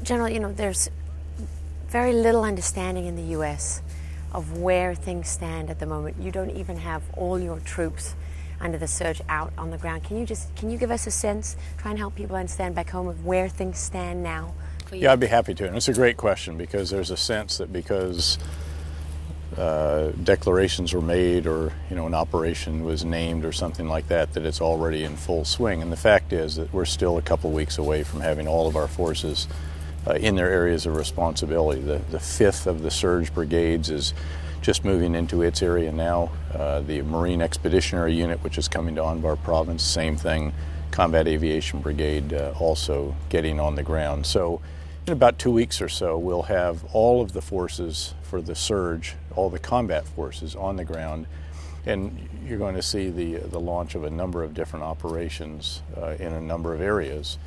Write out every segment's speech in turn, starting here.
General, there's very little understanding in the U.S. of where things stand at the moment. You don't even have all your troops under the surge out on the ground. Can you give us a sense, try and help people understand back home of where things stand now for you? Yeah, I'd be happy to. And it's a great question, because there's a sense that because declarations were made, or an operation was named or something like that, that it's already in full swing. And the fact is that we're still a couple weeks away from having all of our forces in their areas of responsibility. The fifth of the surge brigades is just moving into its area now. The Marine Expeditionary Unit, which is coming to Anbar Province, same thing. Combat Aviation Brigade also getting on the ground. So in about 2 weeks or so, we'll have all of the forces for the surge, all the combat forces on the ground, and you're going to see the launch of a number of different operations in a number of areas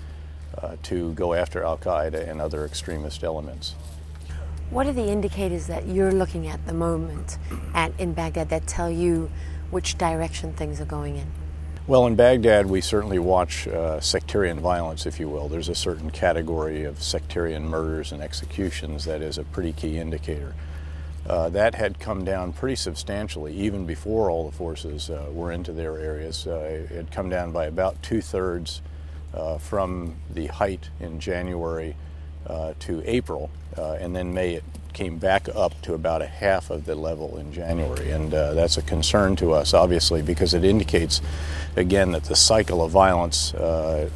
to go after Al-Qaeda and other extremist elements. What are the indicators that you're looking at the moment in Baghdad that tell you which direction things are going in? Well, in Baghdad, we certainly watch sectarian violence, if you will. There's a certain category of sectarian murders and executions that is a pretty key indicator. That had come down pretty substantially even before all the forces were into their areas. It had come down by about 2/3 from the height in January to April, and then May it came back up to about a half of the level in January. And that's a concern to us, obviously, because it indicates, again, that the cycle of violence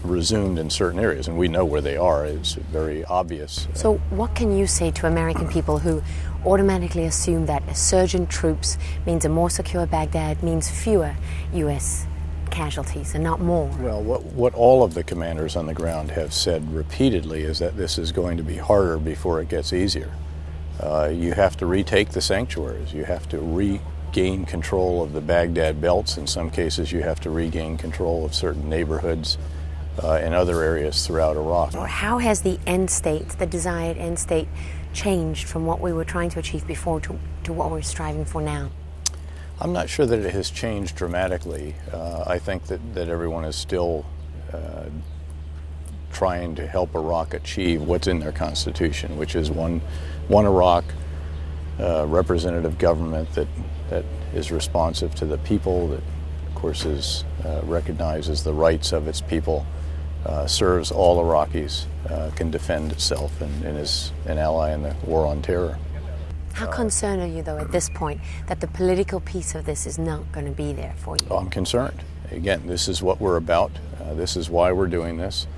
resumed in certain areas, and we know where they are. It's very obvious. So what can you say to American people who automatically assume that a surge in troops means a more secure Baghdad, means fewer U.S. casualties and not more? Well, what all of the commanders on the ground have said repeatedly is that this is going to be harder before it gets easier. You have to retake the sanctuaries. You have to regain control of the Baghdad belts. In some cases, you have to regain control of certain neighborhoods and other areas throughout Iraq. Or how has the end state, the desired end state, changed from what we were trying to achieve before to what we're striving for now? I'm not sure that it has changed dramatically. I think that everyone is still trying to help Iraq achieve what's in their constitution, which is one Iraq, representative government that is responsive to the people, that of course recognizes the rights of its people, serves all Iraqis, can defend itself, and is an ally in the war on terror. How concerned are you, though, at this point, that the political piece of this is not going to be there for you? Oh, I'm concerned. Again, this is what we're about. This is why we're doing this.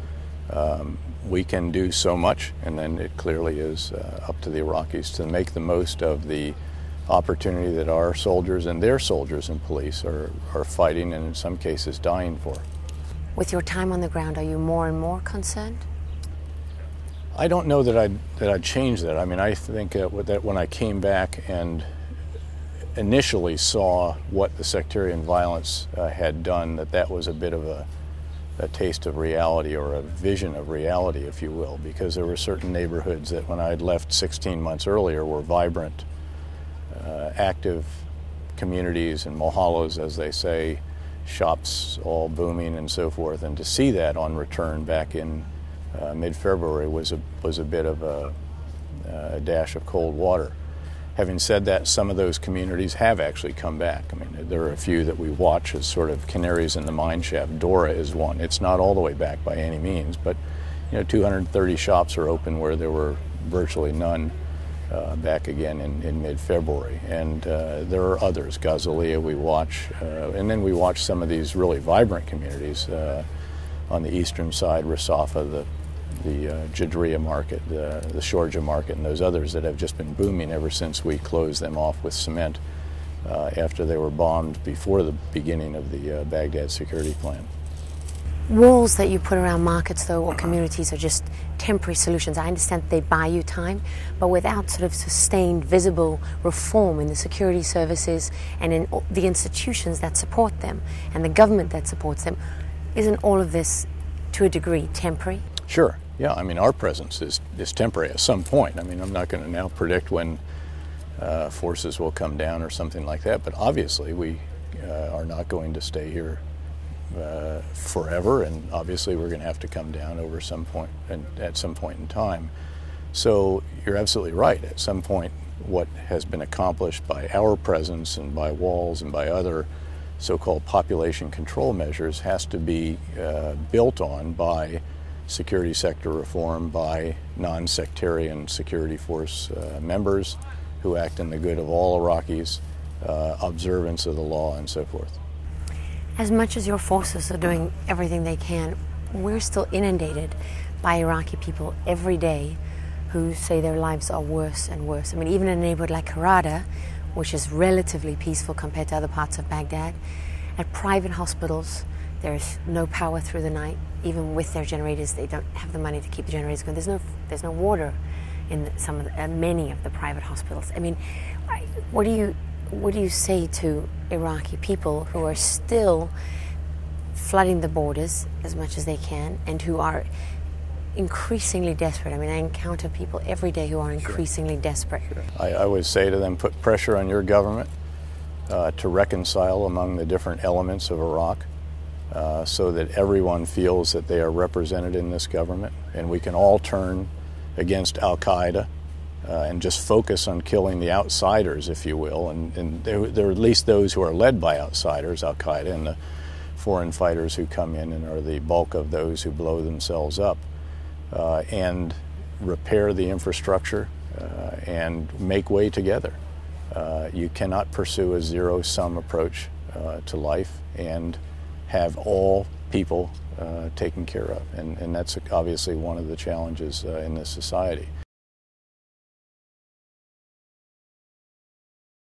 We can do so much, and then it clearly is up to the Iraqis to make the most of the opportunity that our soldiers and their soldiers and police are fighting, and in some cases dying for. With your time on the ground, are you more and more concerned? I don't know that I'd change that. I mean, I think that when I came back and initially saw what the sectarian violence had done, that was a bit of a taste of reality, or a vision of reality, if you will, because there were certain neighborhoods that when I had left 16 months earlier were vibrant, active communities and mohallas, as they say, shops all booming and so forth. And to see that on return back in mid-February was a bit of a dash of cold water. Having said that, some of those communities have actually come back. I mean, there are a few that we watch as sort of canaries in the mine shaft. Dora is one. It's not all the way back by any means, but 230 shops are open where there were virtually none back again in mid-February. And there are others. Ghazalia we watch, and then we watch some of these really vibrant communities on the eastern side, Rasafa, the Jadriya market, the Sharjah market, and those others that have just been booming ever since we closed them off with cement after they were bombed before the beginning of the Baghdad security plan. Walls that you put around markets, though, or communities are just temporary solutions. I understand that they buy you time, but without sort of sustained, visible reform in the security services and in the institutions that support them and the government that supports them, isn't all of this, to a degree, temporary? Sure. Yeah, I mean, our presence is temporary at some point. I mean, I'm not going to now predict when forces will come down or something like that, but obviously we are not going to stay here forever, and obviously we're going to have to come down over some point, and at some point in time. So you're absolutely right. At some point, what has been accomplished by our presence and by walls and by other so-called population control measures has to be built on by security sector reform, by non-sectarian security force members who act in the good of all Iraqis, observance of the law, and so forth. As much as your forces are doing everything they can, we're still inundated by Iraqi people every day who say their lives are worse and worse. I mean, even in a neighborhood like Harada, which is relatively peaceful compared to other parts of Baghdad, at private hospitals, there's no power through the night. Even with their generators, they don't have the money to keep the generators going. There's no water in many of the private hospitals. I mean, what do you say to Iraqi people who are still flooding the borders as much as they can and who are increasingly desperate? I mean, I encounter people every day who are increasingly desperate. I would say to them, put pressure on your government to reconcile among the different elements of Iraq so that everyone feels that they are represented in this government, and we can all turn against al-Qaeda and just focus on killing the outsiders, if you will. And there are at least those who are led by outsiders, al-Qaeda, and the foreign fighters who come in and are the bulk of those who blow themselves up. And repair the infrastructure and make way together. You cannot pursue a zero-sum approach to life and have all people taken care of. And that's obviously one of the challenges in this society.